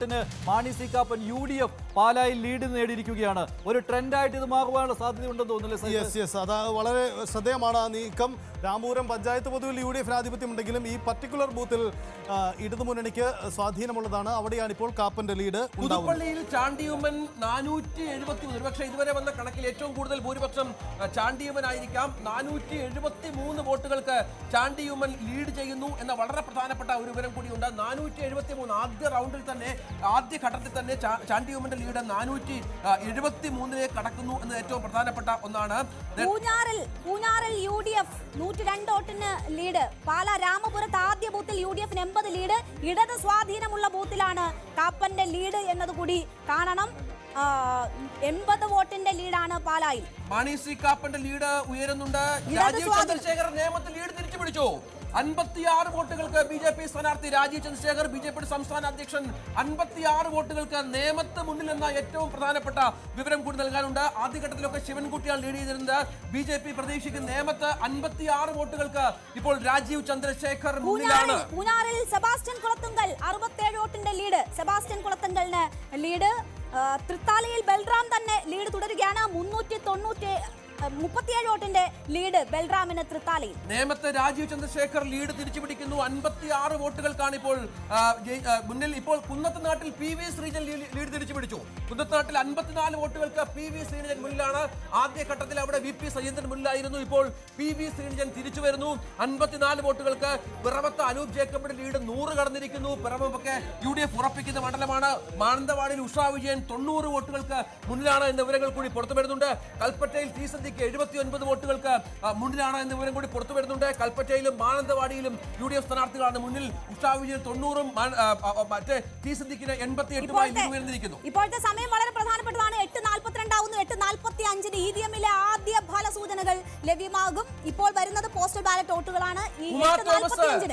Mani C Kappan UDF പാലായിൽ lead നേടിയിരിക്കുകയാണ്. ഒരു ട്രെൻഡായിട്ട് ഇത് മാറുവാനുള്ള സാധ്യതയുണ്ടെന്ന് തോന്നുന്നില്ലേ? അത് വളരെ ശ്രദ്ധേയമാണ്. നീക്കം രാമപുരം പഞ്ചായത്ത് പൊതുവിൽ UDF ആധിപത്യമുണ്ടെങ്കിലും ഈ പർട്ടിക്കുലർ ബൂത്തിൽ ഇടതുമുന്നണിക്ക് സ്വാധീനമുള്ളതാണ്. അവിടെയാണ് ഇപ്പോൾ കാപ്പന്റെ ലീഡ്. പുതുപ്പള്ളിയിൽ ചാണ്ടിയുമ്മൻ 473, പക്ഷേ ഇതുവരെ വന്ന കണക്കിൽ ഏറ്റവും കൂടുതൽ ഭൂരിപക്ഷം ചാണ്ടിയുമ്മൻ ആയിരിക്കാം. 473 വോട്ടുകൾക്ക് ചാണ്ടിയുമ്മൻ ലീഡ് ചെയ്യുന്നു എന്ന വളരെ പ്രധാനപ്പെട്ട ഒരു വിവരം കൂടിയുണ്ട്. 473 ആദ്യ റൗണ്ടിൽ തന്നെ, ആദ്യ ഘട്ടത്തിൽ തന്നെ ചാണ്ടിയുമ്മന്റെ ലീഡ് 473 കടക്കുന്നു എന്നത് ഏറ്റവും പ്രധാനപ്പെട്ട ഒന്നാണ്. പൂഞ്ഞാറിൽ UDF 102 വോട്ടിന് ലീഡ്. പാല രാമപുരത്ത് ആദ്യ ബൂത്തിൽ UDF 80 ലീഡ്. ഇടത് സ്വാധീനമുള്ള ബൂത്തിലാണ് കാപ്പന്റെ ലീഡ് എന്നതുകൂടി കാണണം. 80 വോട്ടിന്റെ ലീഡാണ് പാലായിൽ. മാണി സി കാപ്പന്റെ ലീഡ് ഉയരുന്നുണ്ട്. രാജീവ് ചന്ദ്രശേഖർ നേമത്തിൽ ലീഡ് തിരിച്ചു പിടിച്ചു. 56 വോട്ടുകൾക്ക് BJP സ്ഥാനാർത്ഥി രാജീവ് ചന്ദ്രശേഖർ, BJP സംസ്ഥാന അധ്യക്ഷൻ 56 വോട്ടുകൾക്ക് നേമത്ത് മുന്നിൽ എന്ന ഏറ്റവും പ്രധാനപ്പെട്ട വിവരം കൂടി നൽകാനുണ്ട്. ആദ്യഘട്ടത്തിലൊക്കെ ശിവൻകുട്ടിയാണ് ലീഡ് ചെയ്തിരുന്നത്. BJP പ്രതീക്ഷിക്കുന്ന നേമത്ത് 56 വോട്ടുകൾക്ക് ഇപ്പോൾ രാജീവ് ചന്ദ്രശേഖർ മുന്നിലാണ്. പൂഞ്ഞാറിൽ സെബാസ്റ്റ്യൻ കുളത്തുങ്കൽ 67 വോട്ടിന്റെ ലീഡ്. സെബാസ്റ്റ്യൻ കുളത്തുങ്കലിന് ലീഡ്. തൃത്താലയിൽ ബൽറാം തന്നെ ലീഡ് തുടരുകയാണ്. 337 വോട്ടിന്റെ ലീഡ് ബൽറാമിന് തൃത്താലയിൽ. നേമത്ത് രാജീവ് ചന്ദ്രശേഖർ ലീഡ് തിരിച്ചുപിടിക്കുന്നു. 56 വോട്ടുകൾക്കാണ് ഇപ്പോൾ മുന്നിൽ. ഇപ്പോൾ കുന്നത്തുനാട്ടിൽ PV ശ്രീജൻ ലീഡ് തിരിച്ചുപിടിച്ചു. കുന്നത്തുനാട്ടിൽ 54 വോട്ടുകൾക്ക് PV ശ്രീജൻ മുന്നിലാണ്. ആദ്യഘട്ടത്തിൽ അവിടെ VP സജീന്ദ്രൻ മുന്നിലായിരുന്നു. ഇപ്പോൾ PV ശ്രീജൻ തിരിച്ചു വരുന്നു. 54 വോട്ടുകൾക്ക്. പിറവത്ത് അനൂപ് ജേക്കബിന്റെ ലീഡ് 100 കടന്നിരിക്കുന്നു. പിറവമൊക്കെ UDF ഉറപ്പിക്കുന്ന മണ്ഡലമാണ്. മാനന്തവാടിയിൽ ഉഷാ വിജയൻ 90 വോട്ടുകൾക്ക് മുന്നിലാണ് എന്ന വിവരങ്ങൾ കൂടി പുറത്തു വരുന്നുണ്ട്. കൽപ്പറ്റയിൽ T 79 വോട്ടുകൾക്ക് മുന്നിലാണ് എന്ന വിവരം കൂടി പുറത്തു വരുന്നുണ്ട്. കൽപ്പറ്റയിലും മാനന്തവാടിയിലും UDF സ്ഥാനാർത്ഥികളാണ് മുന്നിൽ. ഉഷാ വിജയൻ 90-ഉം മറ്റേ T 88 ഉയർന്നിരിക്കുന്നു. ഇപ്പോഴത്തെ സമയം വളരെ പ്രധാനപ്പെട്ടതാണ്. 8:42 ആവുന്നു. 8:45 EVM-ലെ ആദ്യ ഫലസൂചനകൾ ലഭ്യമാകും. ഇപ്പോൾ വരുന്നത് പോസ്റ്റൽ ബാലറ്റ് വോട്ടുകളാണ്.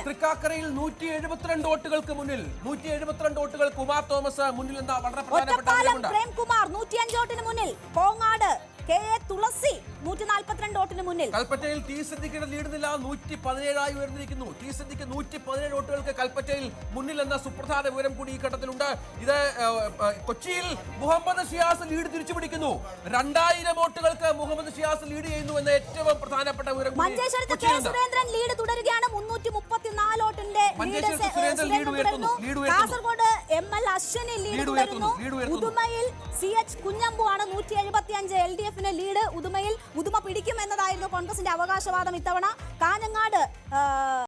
തൃക്കാക്കരയിൽ 172 വോട്ടുകൾക്ക് മുന്നിൽ. 172 വോട്ടുകൾക്ക് ഉമാ തോമസ് മുന്നിൽ എന്ന വളരെ പ്രധാനപ്പെട്ട പ്രേംകുമാർ 105 വോട്ടിന് മുന്നിൽ. കോങ്ങാട് KA തുളസി 142 വോട്ടിന് മുന്നിൽ. കൽപ്പറ്റയിൽ T സിദ്ദിഖിന്റെ ലീഡ് നില 117 ഉയർന്നിരിക്കുന്നു. T സിദ്ദിഖ് 117 വോട്ടുകൾക്ക് കൽപ്പറ്റയിൽ മുന്നിൽ എന്ന സുപ്രധാന വിവരം കൂടി ഈ ഘട്ടത്തിലുണ്ട്. ഇത് കൊച്ചിയിൽ മുഹമ്മദ് ഷിയാസ് ലീഡ് തിരിച്ചുപിടിക്കുന്നു. 2000 വോട്ടുകൾക്ക് മുഹമ്മദ് ഷിയാസ് ലീഡ് ചെയ്യുന്നു എന്ന ഏറ്റവും പ്രധാനപ്പെട്ട വിവരം. മഞ്ചേശ്വരത്ത് K സുരേന്ദ്രൻ ലീഡ് തുടരുകയാണ്. 334 വോട്ടിന്റെ കാസർഗോഡ് ML അശ്വിനി ലീഡ് തുടരുന്നു. ഉദുമയിൽ CH കുഞ്ഞമ്പു ആണ് 175 LDF ലീഡ്. ഉദുമ പിടിക്കും എന്നതായിരുന്നു കോൺഗ്രസിന്റെ അവകാശവാദം ഇത്തവണ. കാഞ്ഞങ്ങാട്